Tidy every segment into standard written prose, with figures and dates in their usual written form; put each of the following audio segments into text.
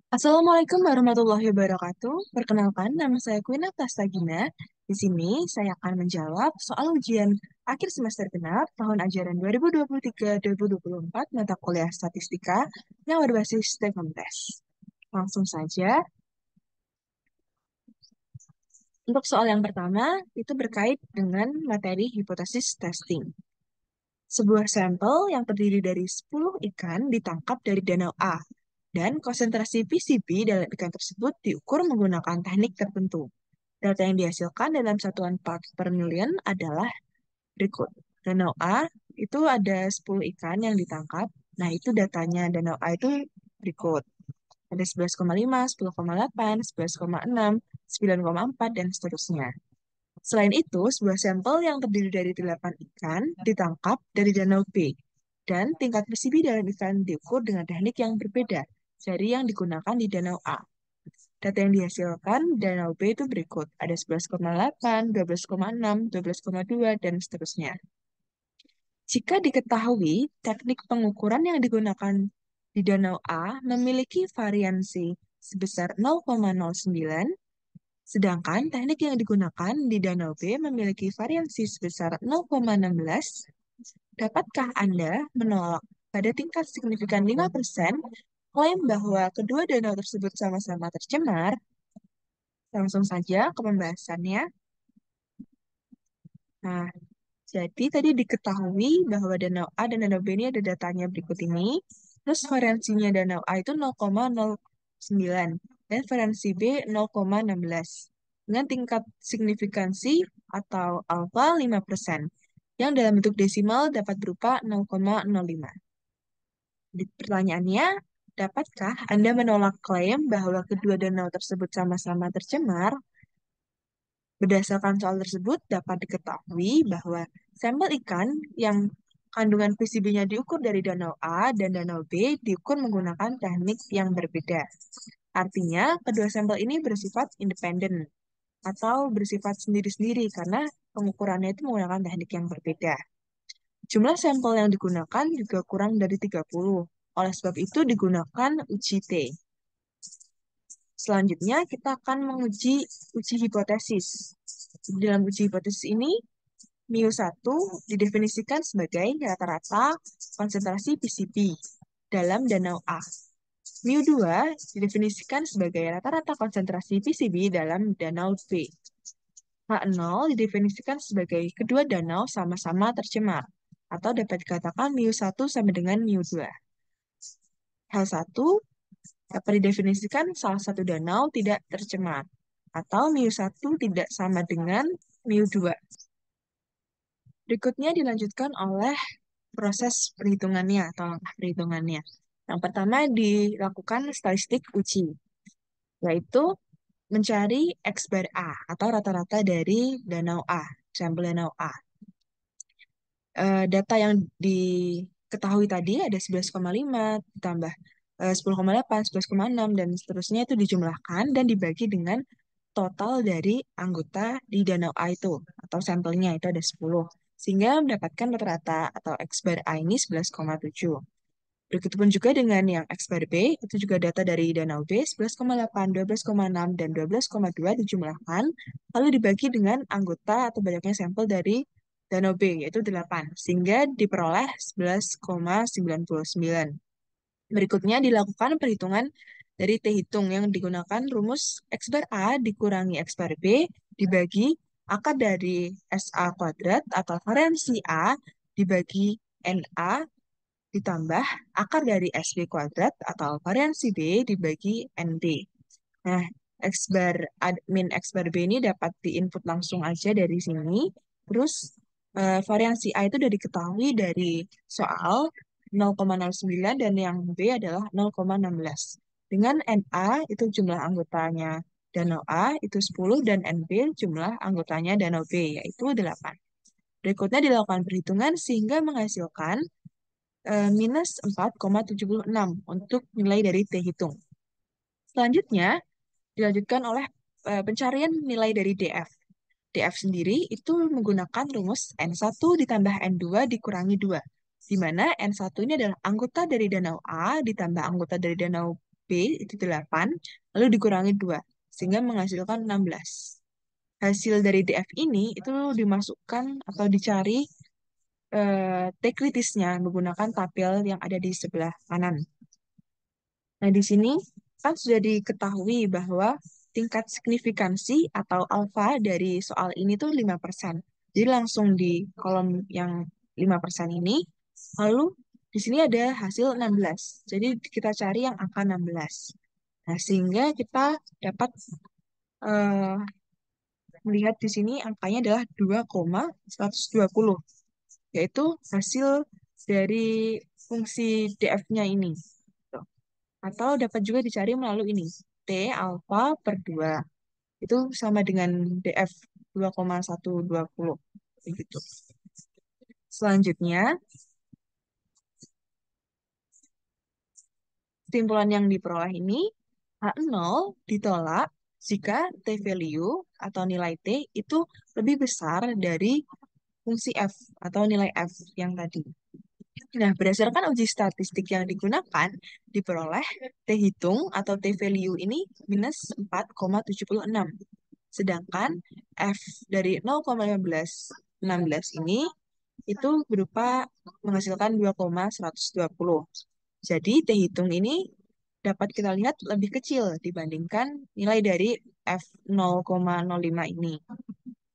Assalamualaikum warahmatullahi wabarakatuh. Perkenalkan, nama saya Quina Prastagina. Di sini saya akan menjawab soal ujian akhir semester genap tahun ajaran 2023-2024 mata kuliah statistika yang berbasis take home test. Langsung saja, untuk soal yang pertama, itu berkait dengan materi hipotesis testing. Sebuah sampel yang terdiri dari 10 ikan ditangkap dari danau A, dan konsentrasi PCB dalam ikan tersebut diukur menggunakan teknik tertentu. Data yang dihasilkan dalam satuan parts per million adalah berikut. Danau A itu ada 10 ikan yang ditangkap. Nah, itu datanya danau A itu berikut. Ada 11,5, 10,8, 11,6, 9,4, dan seterusnya. Selain itu, sebuah sampel yang terdiri dari 8 ikan ditangkap dari danau B, dan tingkat PCB dalam ikan diukur dengan teknik yang berbeda dari yang digunakan di danau A. Data yang dihasilkan danau B itu berikut, ada 11,8, 12,6, 12,2, dan seterusnya. Jika diketahui teknik pengukuran yang digunakan di danau A memiliki variansi sebesar 0,09, sedangkan teknik yang digunakan di danau B memiliki variansi sebesar 0,16, dapatkah Anda menolak pada tingkat signifikan 5% klaim bahwa kedua danau tersebut sama-sama tercemar? Langsung saja ke pembahasannya. Nah, jadi tadi diketahui bahwa danau A dan danau B ini ada datanya berikut ini. Terus variansinya danau A itu 0,09 dan variansi B 0,16 dengan tingkat signifikansi atau alfa 5% yang dalam bentuk desimal dapat berupa 0,05. Pertanyaannya, dapatkah Anda menolak klaim bahwa kedua danau tersebut sama-sama tercemar? Berdasarkan soal tersebut, dapat diketahui bahwa sampel ikan yang kandungan PCB-nya diukur dari danau A dan danau B diukur menggunakan teknik yang berbeda. Artinya, kedua sampel ini bersifat independen atau bersifat sendiri-sendiri karena pengukurannya itu menggunakan teknik yang berbeda. Jumlah sampel yang digunakan juga kurang dari 30. Oleh sebab itu digunakan uji T. Selanjutnya, kita akan menguji uji hipotesis. Dalam uji hipotesis ini, mu1 didefinisikan sebagai rata-rata konsentrasi PCB dalam danau A. mu2 didefinisikan sebagai rata-rata konsentrasi PCB dalam danau B. H0 didefinisikan sebagai kedua danau sama-sama tercemar, atau dapat dikatakan mu1 sama dengan mu2. H1 dapat didefinisikan salah satu danau tidak tercemar, atau mu1 tidak sama dengan mu2. Berikutnya dilanjutkan oleh proses perhitungannya atau langkah perhitungannya. Yang pertama dilakukan statistik uji, yaitu mencari X bar A atau rata-rata dari danau A, sampel danau A. Data yang diketahui tadi ada 11,5 ditambah 10,8, 11,6, dan seterusnya itu dijumlahkan dan dibagi dengan total dari anggota di danau A itu, atau sampelnya itu ada 10. Sehingga mendapatkan rata-rata atau X bar A ini 11,7. Begitupun juga dengan yang X bar B, itu juga data dari danau B 11,8, 12,6, dan 12,2 dijumlahkan, lalu dibagi dengan anggota atau banyaknya sampel dari danau B, yaitu 8, sehingga diperoleh 11,99. Berikutnya dilakukan perhitungan dari T hitung yang digunakan rumus X bar A dikurangi X bar B dibagi akar dari SA kuadrat atau variansi A dibagi NA ditambah akar dari SB kuadrat atau variansi B dibagi NB. Nah, X bar min X bar B ini dapat diinput langsung aja dari sini. Terus variansi A itu sudah diketahui dari soal 0,09 dan yang B adalah 0,16. Dengan NA itu jumlah anggotanya danau A itu 10 dan NB jumlah anggotanya danau B yaitu 8. Berikutnya dilakukan perhitungan sehingga menghasilkan minus 4,76 untuk nilai dari T hitung. Selanjutnya, dilanjutkan oleh pencarian nilai dari DF. DF sendiri itu menggunakan rumus N1 ditambah N2 dikurangi 2, di mana N1 ini adalah anggota dari danau A ditambah anggota dari danau B itu 8, lalu dikurangi 2, sehingga menghasilkan 16. Hasil dari DF ini itu dimasukkan atau dicari T kritisnya menggunakan tabel yang ada di sebelah kanan. Nah, di sini kan sudah diketahui bahwa tingkat signifikansi atau alfa dari soal ini tuh 5%. Jadi langsung di kolom yang 5% ini, lalu di sini ada hasil 16. Jadi kita cari yang angka 16. Nah, sehingga kita dapat eh, melihat di sini angkanya adalah 2,120, yaitu hasil dari fungsi DF-nya ini. Atau dapat juga dicari melalui ini. T alfa per 2. Itu sama dengan DF 2,120. Begitu. Selanjutnya, kesimpulan yang diperoleh ini, H0 ditolak jika T value atau nilai T itu lebih besar dari fungsi F atau nilai F yang tadi. Nah, berdasarkan uji statistik yang digunakan, diperoleh T hitung atau T value ini minus 4,76. Sedangkan F dari 0,1516 ini itu berupa menghasilkan 2,120. Jadi T hitung ini dapat kita lihat lebih kecil dibandingkan nilai dari F 0,05 ini.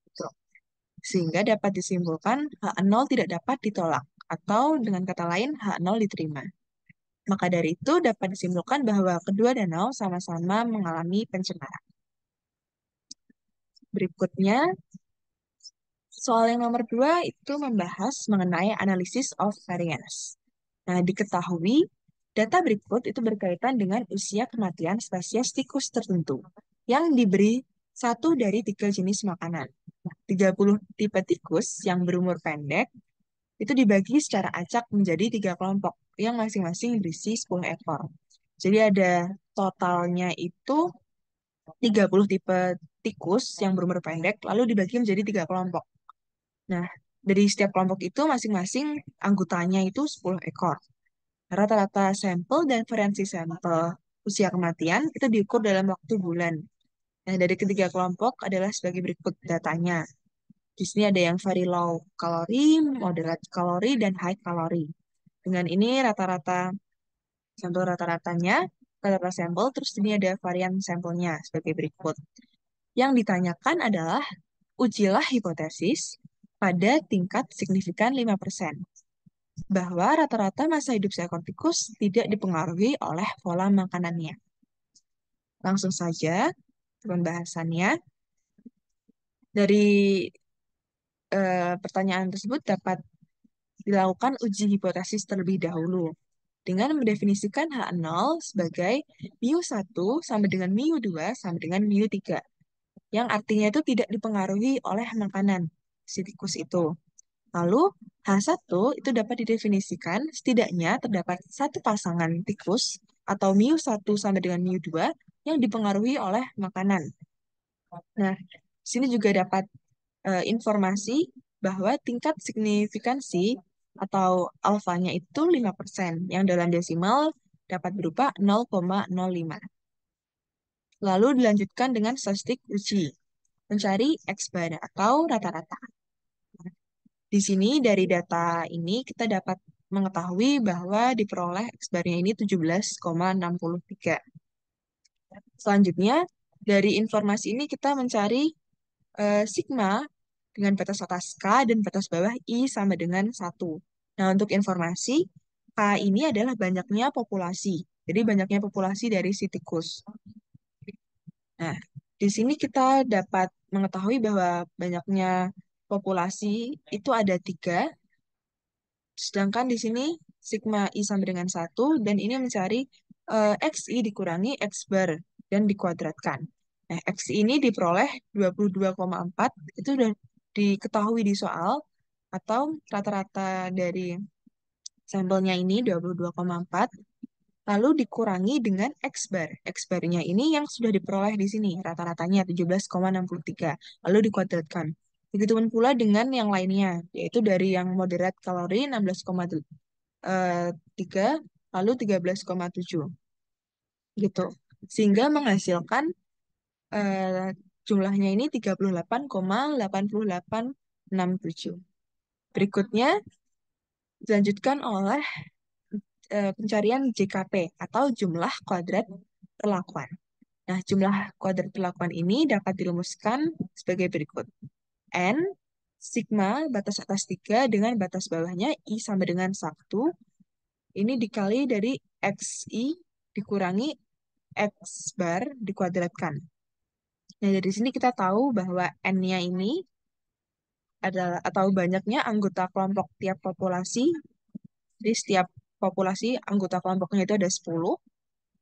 Gitu. Sehingga dapat disimpulkan H0 tidak dapat ditolak, atau dengan kata lain H0 diterima. Maka dari itu dapat disimpulkan bahwa kedua danau sama-sama mengalami pencemaran. Berikutnya, soal yang nomor 2 itu membahas mengenai analysis of variance. Nah, diketahui data berikut itu berkaitan dengan usia kematian spesies tikus tertentu yang diberi satu dari 3 jenis makanan. Nah, 30 tipe tikus yang berumur pendek itu dibagi secara acak menjadi 3 kelompok yang masing-masing berisi 10 ekor. Jadi ada totalnya itu 30 tipe tikus yang berumur pendek, lalu dibagi menjadi 3 kelompok. Nah, dari setiap kelompok itu masing-masing anggotanya itu 10 ekor. Rata-rata sampel dan variansi sampel usia kematian itu diukur dalam waktu bulan. Nah, dari ketiga kelompok adalah sebagai berikut datanya. Di sini ada yang very low kalori, moderate kalori, dan high kalori. Dengan ini rata-rata sampel rata-ratanya, rata-rata sampel, terus ini ada varian sampelnya sebagai berikut. Yang ditanyakan adalah ujilah hipotesis pada tingkat signifikan 5%, bahwa rata-rata masa hidup seekor tikus tidak dipengaruhi oleh pola makanannya. Langsung saja pembahasannya. Dari pertanyaan tersebut dapat dilakukan uji hipotesis terlebih dahulu dengan mendefinisikan H0 sebagai mu1 sama dengan mu2 sama dengan mu3, yang artinya itu tidak dipengaruhi oleh makanan si tikus itu. Lalu H1 itu dapat didefinisikan setidaknya terdapat satu pasangan tikus atau mu1 sama dengan mu2 yang dipengaruhi oleh makanan. Nah, sini juga dapat informasi bahwa tingkat signifikansi atau alfanya itu 5%, yang dalam desimal dapat berupa 0,05. Lalu dilanjutkan dengan statistik uji, mencari X-bar atau rata-rata. Di sini dari data ini kita dapat mengetahui bahwa diperoleh X-barnya ini 17,63. Selanjutnya, dari informasi ini kita mencari sigma dengan batas atas K dan batas bawah I sama dengan 1. Nah, untuk informasi, K ini adalah banyaknya populasi. Jadi banyaknya populasi dari si tikus. Nah, di sini kita dapat mengetahui bahwa banyaknya populasi itu ada 3, sedangkan di sini sigma I sama dengan 1, dan ini mencari XI dikurangi X bar dan dikuadratkan. Nah, XI ini diperoleh 22,4, itu sudah diketahui di soal, atau rata-rata dari sampelnya ini 22,4, lalu dikurangi dengan X bar. X barnya ini yang sudah diperoleh di sini, rata-ratanya 17,63, lalu dikuadratkan. Begitupun pula dengan yang lainnya, yaitu dari yang moderate kalori 16,3, lalu 13,7. gitu. Sehingga menghasilkan jumlahnya ini 38,80867. Berikutnya dilanjutkan oleh pencarian JKP atau jumlah kuadrat perlakuan. Nah, jumlah kuadrat perlakuan ini dapat dirumuskan sebagai berikut. N sigma batas atas 3 dengan batas bawahnya I sama dengan 1. Ini dikali dari XI dikurangi X bar dikuadratkan. Nah, dari sini kita tahu bahwa N-nya ini adalah atau banyaknya anggota kelompok tiap populasi. Jadi setiap populasi anggota kelompoknya itu ada 10.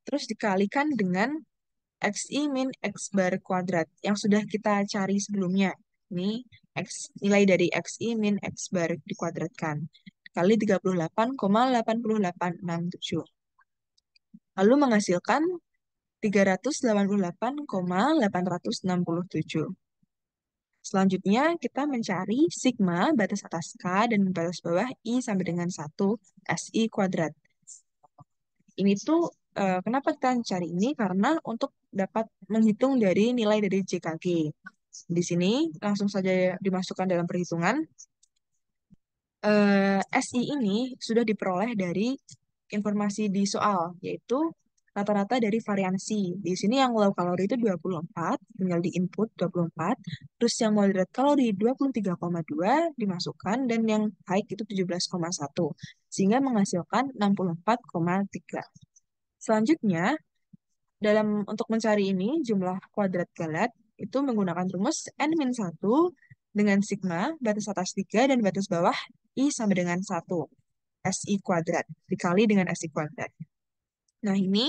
Terus dikalikan dengan XI min X bar kuadrat yang sudah kita cari sebelumnya. Ini nilai dari XI min X bar dikuadratkan. Kali 38,80867. Lalu menghasilkan 388,867. Selanjutnya, kita mencari sigma batas atas K dan batas bawah I sama dengan 1 SI kuadrat. Ini tuh kenapa kita mencari ini? Karena untuk dapat menghitung dari nilai dari JKG. Di sini langsung saja dimasukkan dalam perhitungan. SI ini sudah diperoleh dari informasi di soal, yaitu rata-rata dari variansi. Di sini yang low kalori itu 24, tinggal di input 24, terus yang moderate kalori 23,2 dimasukkan, dan yang high itu 17,1, sehingga menghasilkan 64,3. Selanjutnya, untuk mencari ini, jumlah kuadrat galat itu menggunakan rumus N-1 dengan sigma, batas atas 3 dan batas bawah I sama dengan 1. SI kuadrat, dikali dengan SI kuadrat. Nah, ini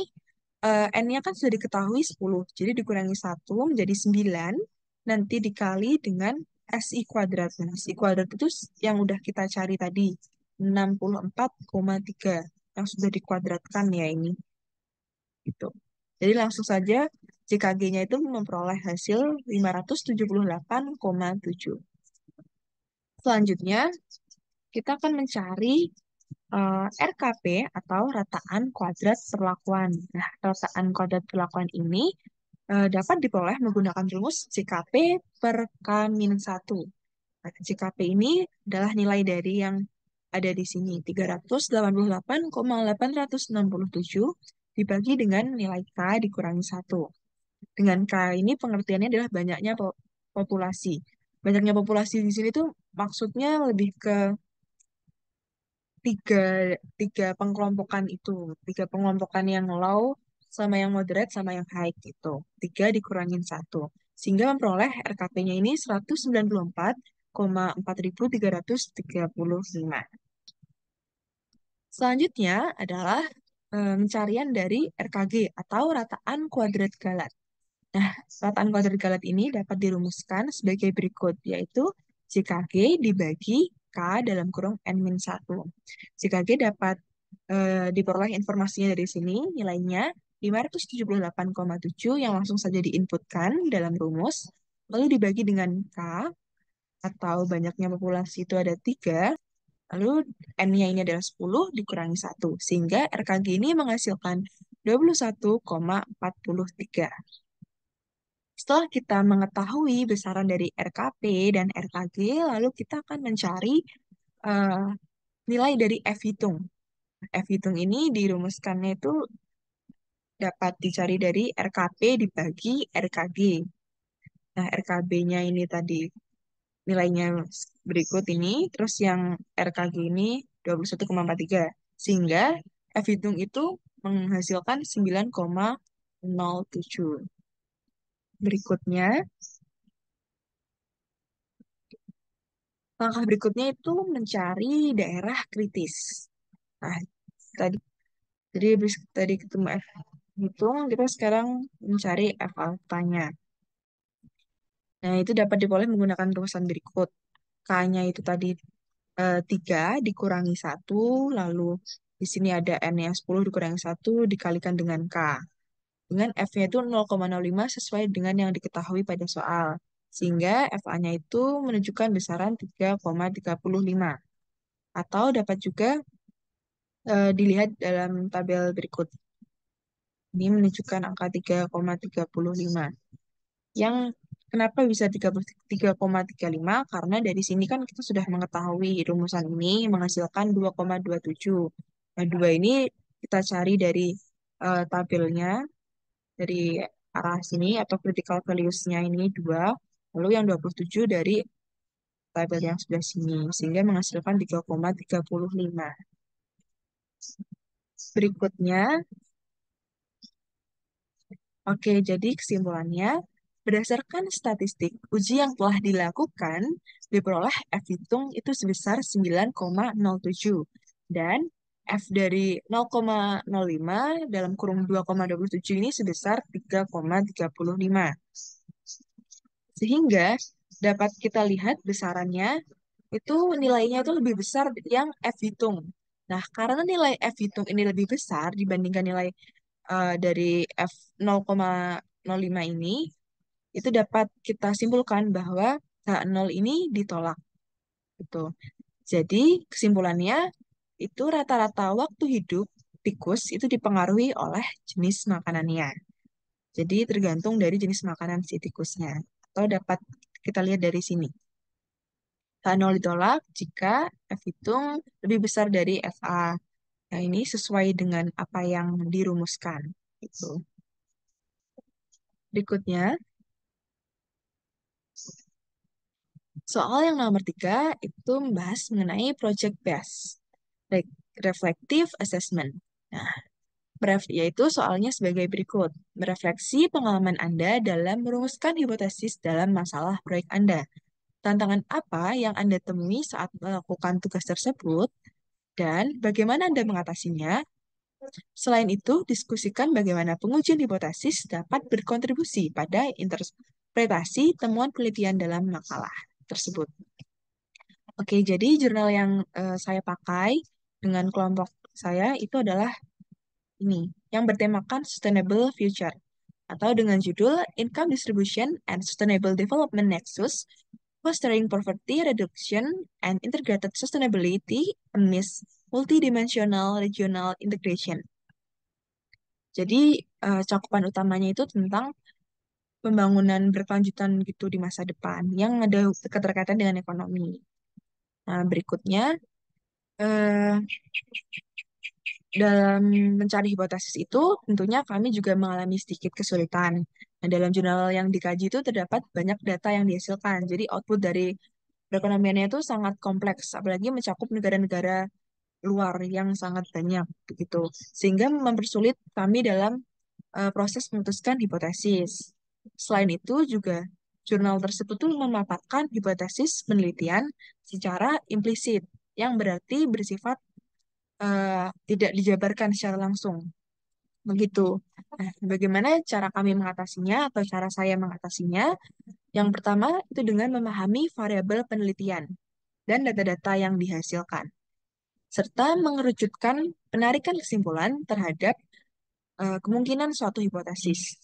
N-nya kan sudah diketahui 10, jadi dikurangi 1 menjadi 9, nanti dikali dengan SI kuadrat. Nah, SI kuadrat itu yang udah kita cari tadi, 64,3, yang sudah dikuadratkan ya ini. Gitu. Jadi langsung saja JKG-nya itu memperoleh hasil 578,7. Selanjutnya, kita akan mencari RKP atau rataan kuadrat perlakuan. Nah, rataan kuadrat perlakuan ini dapat diperoleh menggunakan rumus JKP per K-1. Nah, JKP ini adalah nilai dari yang ada di sini, 388,867 dibagi dengan nilai K dikurangi 1. Dengan K ini pengertiannya adalah banyaknya populasi. Banyaknya populasi di sini tuh maksudnya lebih ke tiga, tiga pengelompokan itu. Tiga pengelompokan yang low, sama yang moderate, sama yang high gitu. 3 dikurangin 1. Sehingga memperoleh RKP-nya ini 194,4335. Selanjutnya adalah pencarian dari RKG atau rataan kuadrat galat. Nah, rataan kuadrat galat ini dapat dirumuskan sebagai berikut, yaitu JKG dibagi K dalam kurung N-1. JKG dapat diperoleh informasinya dari sini, nilainya 578,7 yang langsung saja diinputkan dalam rumus, lalu dibagi dengan K, atau banyaknya populasi itu ada 3, lalu N-nya ini adalah 10 dikurangi 1, sehingga RKG ini menghasilkan 21,43. Setelah kita mengetahui besaran dari RKP dan RKG, lalu kita akan mencari eh, nilai dari F hitung. F hitung ini dirumuskannya itu dapat dicari dari RKP dibagi RKG. Nah, RKB-nya ini tadi nilainya berikut ini, terus yang RKG ini 21,43. Sehingga F hitung itu menghasilkan 9,07. Berikutnya, langkah berikutnya itu mencari daerah kritis. Nah, tadi habis tadi ketemu F hitung, kita sekarang mencari F alfanya. Nah, itu dapat diperoleh menggunakan rumusan berikut. K-nya itu tadi 3 dikurangi 1, lalu di sini ada N-nya 10 dikurangi 1 dikalikan dengan K. Dengan F-nya itu 0,05 sesuai dengan yang diketahui pada soal. Sehingga FA-nya itu menunjukkan besaran 3,35. Atau dapat juga dilihat dalam tabel berikut. Ini menunjukkan angka 3,35. Yang kenapa bisa 3,35? Karena dari sini kan kita sudah mengetahui rumusan ini menghasilkan 2,27. Nah, 2 ini kita cari dari tabelnya, dari arah sini atau critical values-nya ini 2, lalu yang 27 dari tabel yang sebelah sini, sehingga menghasilkan 3,35. Berikutnya, oke, jadi kesimpulannya, berdasarkan statistik uji yang telah dilakukan, diperoleh F hitung itu sebesar 9,07. Dan F dari 0,05 dalam kurung 2,27 ini sebesar 3,35. Sehingga dapat kita lihat besarannya itu nilainya itu lebih besar yang F hitung. Nah, karena nilai F hitung ini lebih besar dibandingkan nilai dari F 0,05 ini, itu dapat kita simpulkan bahwa H0 ini ditolak. Gitu. Jadi, kesimpulannya, itu rata-rata waktu hidup tikus itu dipengaruhi oleh jenis makanannya. Jadi, tergantung dari jenis makanan si tikusnya. Atau dapat kita lihat dari sini. H0 ditolak jika F hitung lebih besar dari FA. Nah, ini sesuai dengan apa yang dirumuskan. Itu. Berikutnya, soal yang nomor 3 itu membahas mengenai project based reflective assessment. Nah, yaitu soalnya sebagai berikut. Merefleksi pengalaman Anda dalam merumuskan hipotesis dalam masalah proyek Anda. Tantangan apa yang Anda temui saat melakukan tugas tersebut, dan bagaimana Anda mengatasinya? Selain itu, diskusikan bagaimana pengujian hipotesis dapat berkontribusi pada interpretasi temuan penelitian dalam makalah tersebut. Oke, jadi jurnal yang saya pakai dengan kelompok saya itu adalah ini, yang bertemakan Sustainable Future, atau dengan judul Income Distribution and Sustainable Development Nexus, Fostering Poverty Reduction and Integrated Sustainability Amidst Multidimensional Regional Integration. Jadi, cakupan utamanya itu tentang pembangunan berkelanjutan gitu di masa depan, yang ada keterkaitan dengan ekonomi. Nah, berikutnya, eh, dalam mencari hipotesis itu, tentunya kami juga mengalami sedikit kesulitan. Nah, dalam jurnal yang dikaji itu terdapat banyak data yang dihasilkan. Jadi output dari perekonomiannya itu sangat kompleks, apalagi mencakup negara-negara luar yang sangat banyak begitu. Sehingga mempersulit kami dalam proses memutuskan hipotesis. Selain itu juga jurnal tersebut tuh memaparkan hipotesis penelitian secara implisit, yang berarti bersifat tidak dijabarkan secara langsung. Begitu. Nah, bagaimana cara kami mengatasinya atau cara saya mengatasinya? Yang pertama itu dengan memahami variabel penelitian dan data-data yang dihasilkan, serta mengerucutkan penarikan kesimpulan terhadap kemungkinan suatu hipotesis.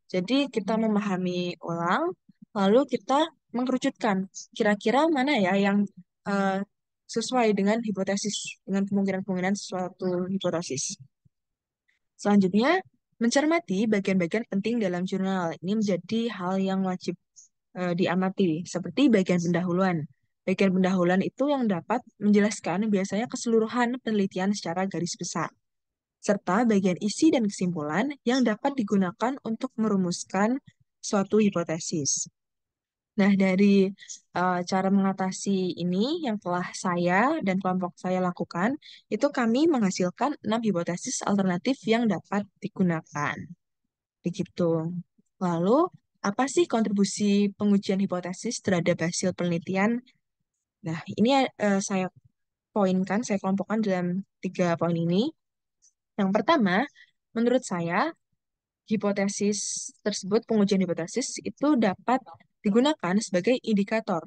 Jadi kita memahami ulang, lalu kita mengerucutkan kira-kira mana ya yang eh, sesuai dengan hipotesis, dengan kemungkinan-kemungkinan suatu hipotesis. Selanjutnya, mencermati bagian-bagian penting dalam jurnal. Ini menjadi hal yang wajib diamati, seperti bagian pendahuluan. Bagian pendahuluan itu yang dapat menjelaskan biasanya keseluruhan penelitian secara garis besar, serta bagian isi dan kesimpulan yang dapat digunakan untuk merumuskan suatu hipotesis. Nah, dari cara mengatasi ini yang telah saya dan kelompok saya lakukan, itu kami menghasilkan 6 hipotesis alternatif yang dapat digunakan. Begitu. Lalu, apa sih kontribusi pengujian hipotesis terhadap hasil penelitian? Nah, ini saya poinkan, saya kelompokkan dalam 3 poin ini. Yang pertama, menurut saya, hipotesis tersebut, pengujian hipotesis itu dapat digunakan sebagai indikator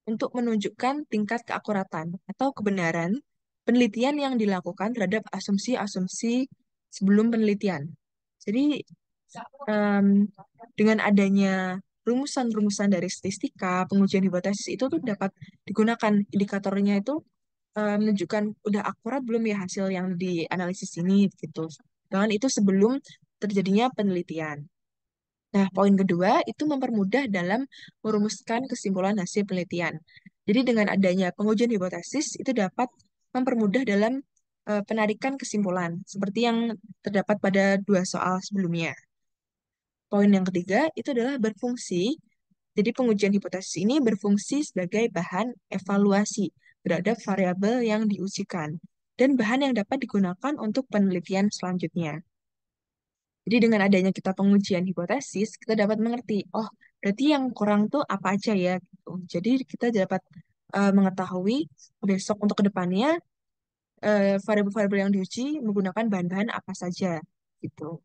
untuk menunjukkan tingkat keakuratan atau kebenaran penelitian yang dilakukan terhadap asumsi-asumsi sebelum penelitian. Jadi, em, dengan adanya rumusan-rumusan dari statistika, pengujian hipotesis itu tuh dapat digunakan indikatornya itu menunjukkan udah akurat belum ya hasil yang dianalisis ini gitu. Dengan itu sebelum terjadinya penelitian. Nah, poin kedua itu mempermudah dalam merumuskan kesimpulan hasil penelitian. Jadi dengan adanya pengujian hipotesis itu dapat mempermudah dalam penarikan kesimpulan, seperti yang terdapat pada dua soal sebelumnya. Poin yang ketiga itu adalah berfungsi. Jadi pengujian hipotesis ini berfungsi sebagai bahan evaluasi terhadap variabel yang diujikan dan bahan yang dapat digunakan untuk penelitian selanjutnya. Jadi dengan adanya kita pengujian hipotesis, kita dapat mengerti, oh berarti yang kurang tuh apa aja ya gitu. Jadi kita dapat mengetahui besok untuk kedepannya variabel-variabel yang diuji menggunakan bahan-bahan apa saja gitu.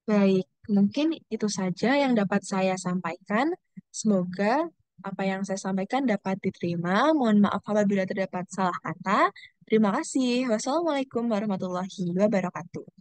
Baik, mungkin itu saja yang dapat saya sampaikan. Semoga apa yang saya sampaikan dapat diterima. Mohon maaf apabila terdapat salah kata. Terima kasih. Wassalamualaikum warahmatullahi wabarakatuh.